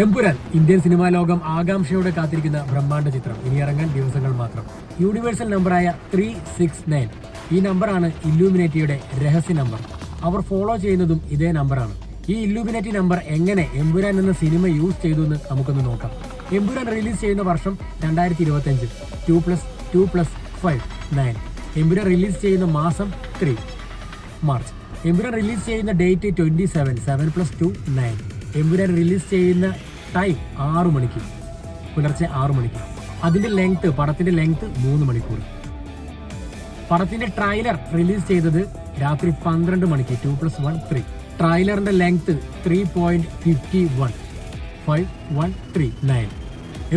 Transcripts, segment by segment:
Empuraan Indian cinema ലോകം ആകാംക്ഷയോടെ കാത്തിരിക്കുന്ന ബ്രഹ്മാണ്ഡ ചിത്രം ഇനി ഇറങ്ങാൻ ദിവസങ്ങൾ മാത്രം. യൂണിവേഴ്സൽ നമ്പറായ 369 ഈ നമ്പറാണ് ഇല്ലൂമിനേറ്റിയുടെ രഹസ്യ നമ്പർ. അവർ ഫോളോ ചെയ്യുന്നതും ഇതേ നമ്പറാണ്. ഈ ഇല്ലൂമിനേറ്റി നമ്പർ എങ്ങനെ എമ്പുരാൻ എന്ന സിനിമ യൂസ് ചെയ്തു എന്ന് നമുക്കൊന്ന് നോക്കാം. എമ്പുരാൻ റിലീസ് ചെയ്യുന്ന വർഷം 2025. 2+2+5 9. എമ്പുരാൻ റിലീസ് ചെയ്യുന്ന മാസം 3 മാർച്ച്. എമ്പുരാൻ റിലീസ് ചെയ്യുന്ന ഡേറ്റ് 27. 7+2 9. എമ്പുരാൻ റിലീസ് ചെയ്യുന്ന ടൈം 6 മണിക്ക്, പുലർച്ചെ 6 മണിക്ക്. അതിന്റെ ലെങ്ത്, പടത്തിന്റെ ലെങ്ത് 3 മണിക്കൂർ. പടത്തിന്റെ ട്രailer റിലീസ് ചെയ്തത് രാത്രി 12 മണിക്ക്. 2+1 3. ട്രailerന്റെ ലെങ്ത് 3.51 9.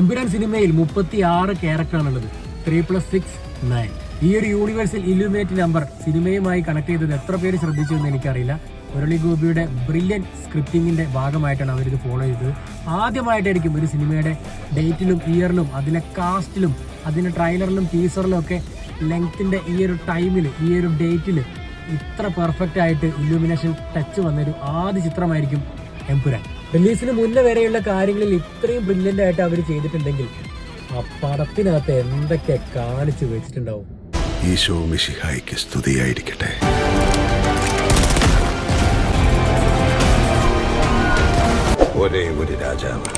എമ്പുരാൻ സിനിമയിൽ 36 ക്യാരക്ടറാണുള്ളത്. 3+6 9. ഈ ഒരു യൂണിവേഴ്സൽ ഇല്ലുമിനേറ്റ് നമ്പർ സിനിമയുമായി കണക്ട് ചെയ്തത് എത്ര പേര് ശ്രദ്ധിച്ചു എന്ന് എനിക്കറിയില്ല. മുരളി ഗോപിയുടെ ബ്രില്യൻ സ്ക്രിപ്റ്റിംഗിന്റെ ഭാഗമായിട്ടാണ് അവരിത് ഫോളോ ചെയ്തത്. ആദ്യമായിട്ടായിരിക്കും ഒരു സിനിമയുടെ ഡേറ്റിലും ഇയറിലും അതിലെ കാസ്റ്റിലും അതിന്റെ ട്രailerലും ടീസറിലും ഒക്കെ ലെങ്ത്തിന്റെ ഈ ഒരു ടൈമിൽ, ഈ ഒരു ഡേറ്റിൽ ഇത്ര പെർഫെക്റ്റ് ആയിട്ട് ഇല്ലുമിനേഷൻ ടച്ച് വന്നൊരു ആദ്യ ചിത്രമായിരിക്കും എമ്പുരാൻ. റിലീസിന് മുന്നേ വരെയുള്ള കാര്യങ്ങളിൽ ഇത്രയും ബ്രില്യൻ്റ് ആയിട്ട് അവർ ചെയ്തിട്ടുണ്ടെങ്കിൽ ആ പടത്തിനകത്ത് എന്തൊക്കെ കാണിച്ചു വെച്ചിട്ടുണ്ടാവും. ഈശോ മിശിഹായ്ക്ക് സ്തുതിയായിരിക്കട്ടെ. ഒരേ ഒരു രാജാവ്.